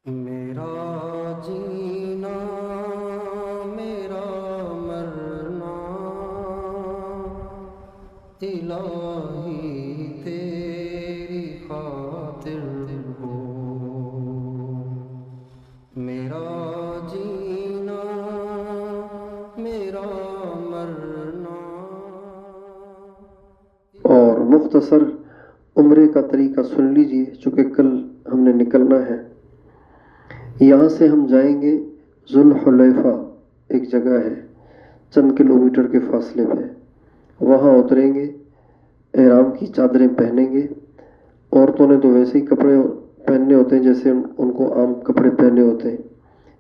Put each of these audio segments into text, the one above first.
میرا جینا میرا مرنا الہی تیری خاطر ہو. میرا جینا میرا مرنا. اور مختصر عمرے کا طریقہ سن لیجئے، چونکہ کل ہم نے نکلنا ہے. یہاں سے ہم جائیں گے ذوالحلیفہ، ایک جگہ ہے چند کلومیٹر کے فاصلے پہ. وہاں اتریں گے، احرام کی چادریں پہنیں گے. عورتوں نے تو ویسے ہی کپڑے پہننے ہوتے ہیں جیسے ان کو عام کپڑے پہنے ہوتے ہیں.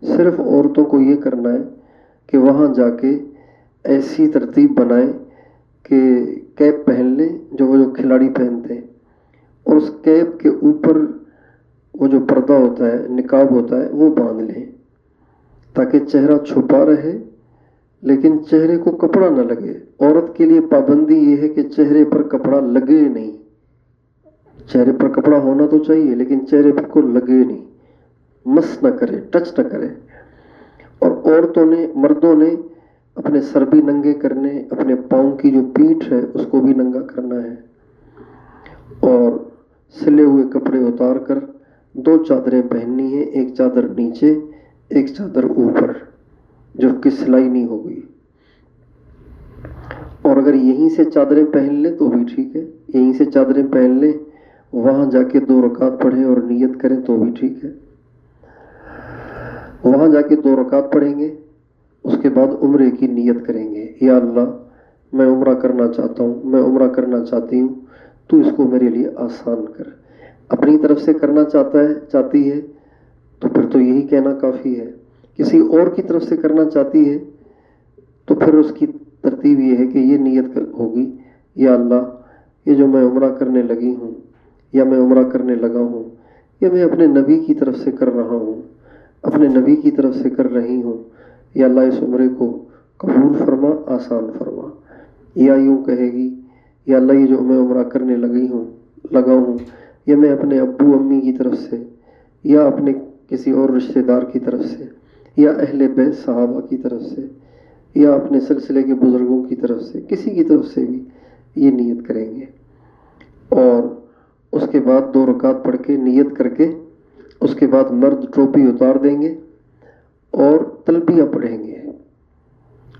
صرف عورتوں کو یہ کرنا ہے کہ وہاں جا کے ایسی ترتیب بنائیں کہ کیپ پہن لیں جو کھلاڑی پہنتے ہیں، اور اس کیپ کے اوپر وہ جو پردہ ہوتا ہے، نقاب ہوتا ہے، وہ باندھ لیں تاکہ چہرہ چھپا رہے لیکن چہرے کو کپڑا نہ لگے. عورت کے لیے پابندی یہ ہے کہ چہرے پر کپڑا لگے نہیں. چہرے پر کپڑا ہونا تو چاہیے لیکن چہرے پر کو لگے نہیں، مس نہ کرے، ٹچ نہ کرے. اور عورتوں نے، مردوں نے اپنے سر بھی ننگے کرنے، اپنے پاؤں کی جو پیٹھ ہے اس کو بھی ننگا کرنا ہے. اور سلے ہوئے کپڑے اتار کر 2 چادریں پہننی ہیں، ایک چادر نیچے، ایک چادر اوپر جو کہ سلائی نہیں ہوگی. اور اگر یہیں سے چادریں پہن لیں تو بھی ٹھیک ہے، یہیں سے چادریں پہن لیں، وہاں جا کے 2 رکعت پڑھیں اور نیت کریں تو بھی ٹھیک ہے. وہاں جا کے 2 رکعت پڑھیں گے، اس کے بعد عمرے کی نیت کریں گے. یا اللہ، میں عمرہ کرنا چاہتا ہوں، میں عمرہ کرنا چاہتی ہوں، تو اس کو میرے لیے آسان کر. اپنی طرف سے کرنا چاہتی ہے تو پھر تو یہی کہنا کافی ہے. کسی اور کی طرف سے کرنا چاہتی ہے تو پھر اس کی ترتیب یہ ہے کہ یہ نیت ہوگی، یا اللہ، یہ جو میں عمرہ کرنے لگی ہوں یا میں عمرہ کرنے لگا ہوں، یہ میں اپنے نبی کی طرف سے کر رہا ہوں، اپنے نبی کی طرف سے کر رہی ہوں. یا اللہ، اس عمرے کو قبول فرما، آسان فرما. یا یوں کہے گی، یا اللہ، یہ جو میں عمرہ کرنے لگا ہوں، یا میں اپنے ابو امی کی طرف سے یا اپنے کسی اور رشتہ دار کی طرف سے یا اہل بیت صحابہ کی طرف سے یا اپنے سلسلے کے بزرگوں کی طرف سے، کسی کی طرف سے بھی یہ نیت کریں گے. اور اس کے بعد 2 رکعت پڑھ کے نیت کر کے اس کے بعد مرد ٹوپی اتار دیں گے اور تلبیہ پڑھیں گے.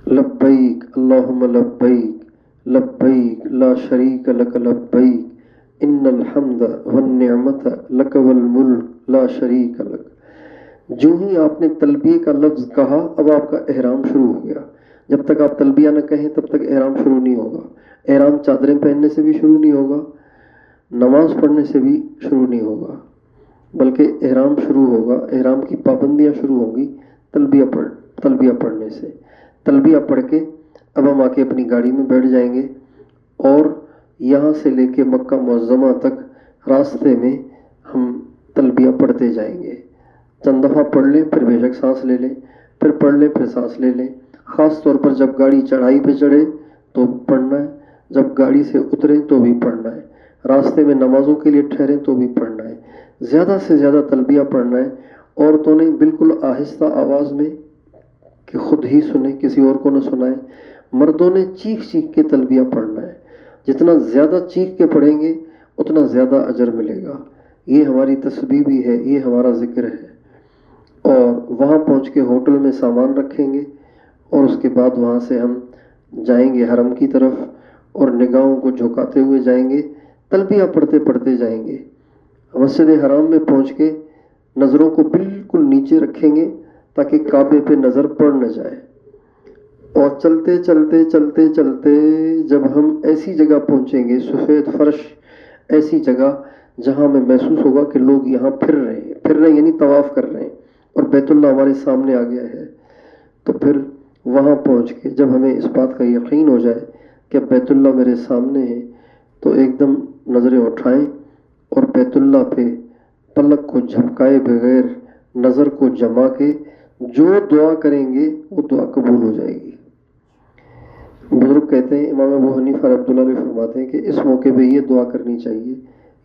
لبیک اللہم لبیک لبیک لا شریک لک لبیک ان الحمد والنعمت لک والملک لا شریک لک. جو ہی آپ نے تلبیہ کا لفظ کہا، اب آپ کا احرام شروع ہو گیا. جب تک آپ تلبیہ نہ کہیں تب تک احرام شروع نہیں ہوگا. احرام چادریں پہننے سے بھی شروع نہیں ہوگا، نماز پڑھنے سے بھی شروع نہیں ہوگا، بلکہ احرام شروع ہوگا، احرام کی پابندیاں شروع ہوں گی تلبیہ پڑھنے سے. تلبیہ پڑھ کے اب ہم آ کے اپنی گاڑی میں بیٹھ جائیں گے اور یہاں سے لے کے مکہ معظمہ تک راستے میں ہم تلبیہ پڑھتے جائیں گے. چند دفعہ پڑھ لیں، پھر بے شک سانس لے لیں، پھر پڑھ لیں، پھر سانس لے لیں. خاص طور پر جب گاڑی چڑھائی پہ چڑھے تو پڑھنا ہے، جب گاڑی سے اتریں تو بھی پڑھنا ہے، راستے میں نمازوں کے لیے ٹھہریں تو بھی پڑھنا ہے. زیادہ سے زیادہ تلبیہ پڑھنا ہے. عورتوں نے بالکل آہستہ آواز میں کہ خود ہی سنیں، کسی اور کو نہ سنائیں. مردوں نے چیخ چیخ کے تلبیہ پڑھنا ہے. جتنا زیادہ چیخ کے پڑھیں گے اتنا زیادہ اجر ملے گا. یہ ہماری تسبیح بھی ہے، یہ ہمارا ذکر ہے. اور وہاں پہنچ کے ہوٹل میں سامان رکھیں گے اور اس کے بعد وہاں سے ہم جائیں گے حرم کی طرف اور نگاہوں کو جھکاتے ہوئے جائیں گے، تلبیہ پڑھتے پڑھتے جائیں گے. مسجد حرام میں پہنچ کے نظروں کو بالکل نیچے رکھیں گے تاکہ کعبے پہ نظر پڑ نہ جائے. اور چلتے چلتے چلتے چلتے جب ہم ایسی جگہ پہنچیں گے، سفید فرش، ایسی جگہ جہاں ہمیں محسوس ہوگا کہ لوگ یہاں پھر رہے ہیں یعنی طواف کر رہے ہیں اور بیت اللہ ہمارے سامنے آ گیا ہے، تو پھر وہاں پہنچ کے جب ہمیں اس بات کا یقین ہو جائے کہ بیت اللہ میرے سامنے ہے تو ایک دم نظریں اٹھائیں اور بیت اللہ پہ پلک کو جھپکائے بغیر نظر کو جما کے جو دعا کریں گے وہ دعا قبول ہو جائے گی. بزرگ کہتے ہیں، امام ابو حنیفہ رحمۃ اللہ علیہ فرماتے ہیں کہ اس موقع پہ یہ دعا کرنی چاہیے،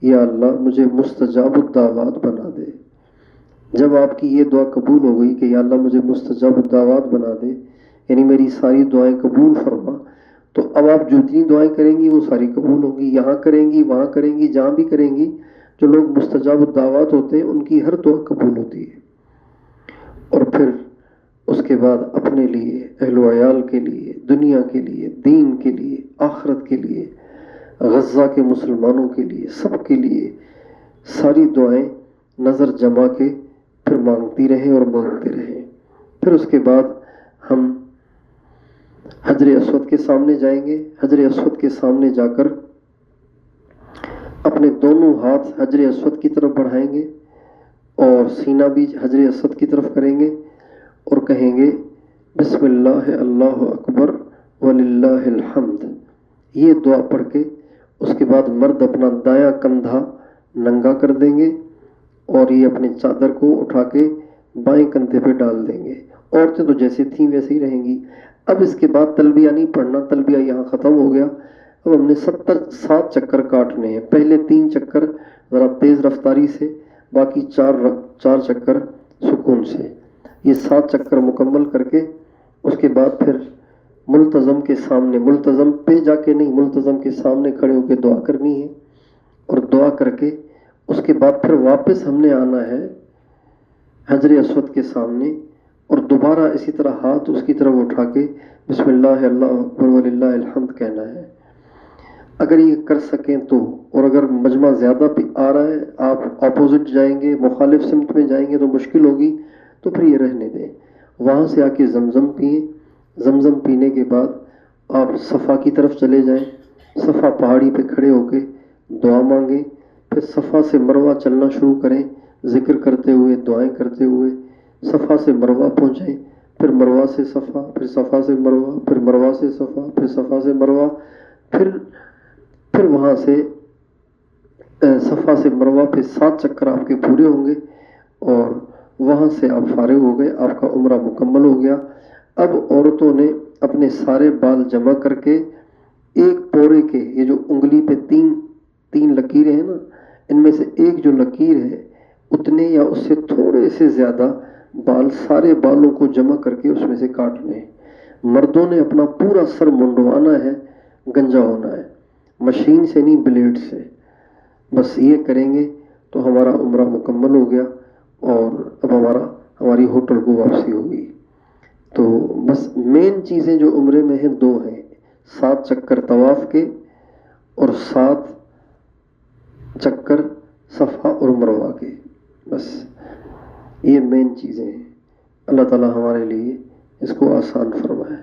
یا اللہ مجھے مستجاب الدعوات بنا دے. جب آپ کی یہ دعا قبول ہو گئی کہ یا اللہ مجھے مستجاب الدعوات بنا دے، یعنی میری ساری دعائیں قبول فرما، تو اب آپ جو جتنی دعائیں کریں گی وہ ساری قبول ہوں گی، یہاں کریں گی، وہاں کریں گی، جہاں بھی کریں گی۔ جو لوگ مستجاب الدعوات ہوتے ہیں ان کی ہر دعا قبول ہوتی ہے۔ اور پھر اس کے بعد اپنے لیے، اہل و عیال کے لیے، دنیا کے لیے، دین کے لیے، آخرت کے لیے، غزہ کے مسلمانوں کے لیے، سب کے لیے ساری دعائیں نظر جما کے پھر مانگتی رہیں اور مانگتے رہیں۔ پھر اس کے بعد ہم حجر اسود کے سامنے جائیں گے۔ حجر اسود کے سامنے جا کر اپنے دونوں ہاتھ حجر اسود کی طرف بڑھائیں گے اور سینہ بھی حجر اسود کی طرف کریں گے اور کہیں گے بسم اللہ اللہ اکبر وللہ الحمد۔ یہ دعا پڑھ کے اس کے بعد مرد اپنا دایاں کندھا ننگا کر دیں گے اور یہ اپنی چادر کو اٹھا کے بائیں کندھے پہ ڈال دیں گے۔ عورتیں تو جیسے تھیں ویسے ہی رہیں گی۔ اب اس کے بعد تلبیہ نہیں پڑھنا، تلبیہ یہاں ختم ہو گیا۔ اب ہم نے 7 چکر کاٹنے ہیں۔ پہلے 3 چکر ذرا تیز رفتاری سے، باقی 4 چکر سکون سے۔ یہ 7 چکر مکمل کر کے اس کے بعد پھر ملتزم کے سامنے، ملتزم پہ جا کے نہیں، ملتزم کے سامنے کھڑے ہو کے دعا کرنی ہے، اور دعا کر کے اس کے بعد پھر واپس ہم نے آنا ہے حجر اسود کے سامنے، اور دوبارہ اسی طرح ہاتھ اس کی طرف اٹھا کے بسم اللہ اللہ اکبر وللہ الحمد کہنا ہے۔ اگر یہ کر سکیں تو، اور اگر مجمع زیادہ پہ آ رہا ہے، آپ اپوزٹ جائیں گے، مخالف سمت میں جائیں گے تو مشکل ہوگی، تو پھر یہ رہنے دیں۔ وہاں سے آ کے زمزم پئیں، زمزم پینے کے بعد آپ صفا کی طرف چلے جائیں، صفا پہاڑی پہ کھڑے ہو کے دعا مانگیں، پھر صفا سے مروہ چلنا شروع کریں، ذکر کرتے ہوئے، دعائیں کرتے ہوئے صفا سے مروہ پہنچیں، پھر مروہ سے صفا، پھر صفا سے مروہ، پھر مروہ سے صفا، پھر صفا سے مروہ، پھر وہاں سے صفا سے مروہ پہ 7 چکر آپ کے پورے ہوں گے، اور وہاں سے آپ فارغ ہو گئے، آپ کا عمرہ مکمل ہو گیا۔ اب عورتوں نے اپنے سارے بال جمع کر کے ایک پورے کے، یہ جو انگلی پہ 3 لکیریں ہیں نا، ان میں سے ایک جو لکیر ہے اتنے یا اس سے تھوڑے سے زیادہ بال، سارے بالوں کو جمع کر کے اس میں سے کاٹنے ہیں۔ مردوں نے اپنا پورا سر منڈوانا ہے، گنجا ہونا ہے، مشین سے نہیں، بلیڈ سے۔ بس یہ کریں گے تو ہمارا عمرہ مکمل ہو گیا، اور اب ہماری ہوٹل کو واپسی ہوگی۔ تو بس مین چیزیں جو عمرے میں ہیں 2 ہیں، 7 چکر طواف کے اور 7 چکر صفا اور مروہ کے، بس یہ مین چیزیں ہیں۔ اللہ تعالی ہمارے لیے اس کو آسان فرمائے۔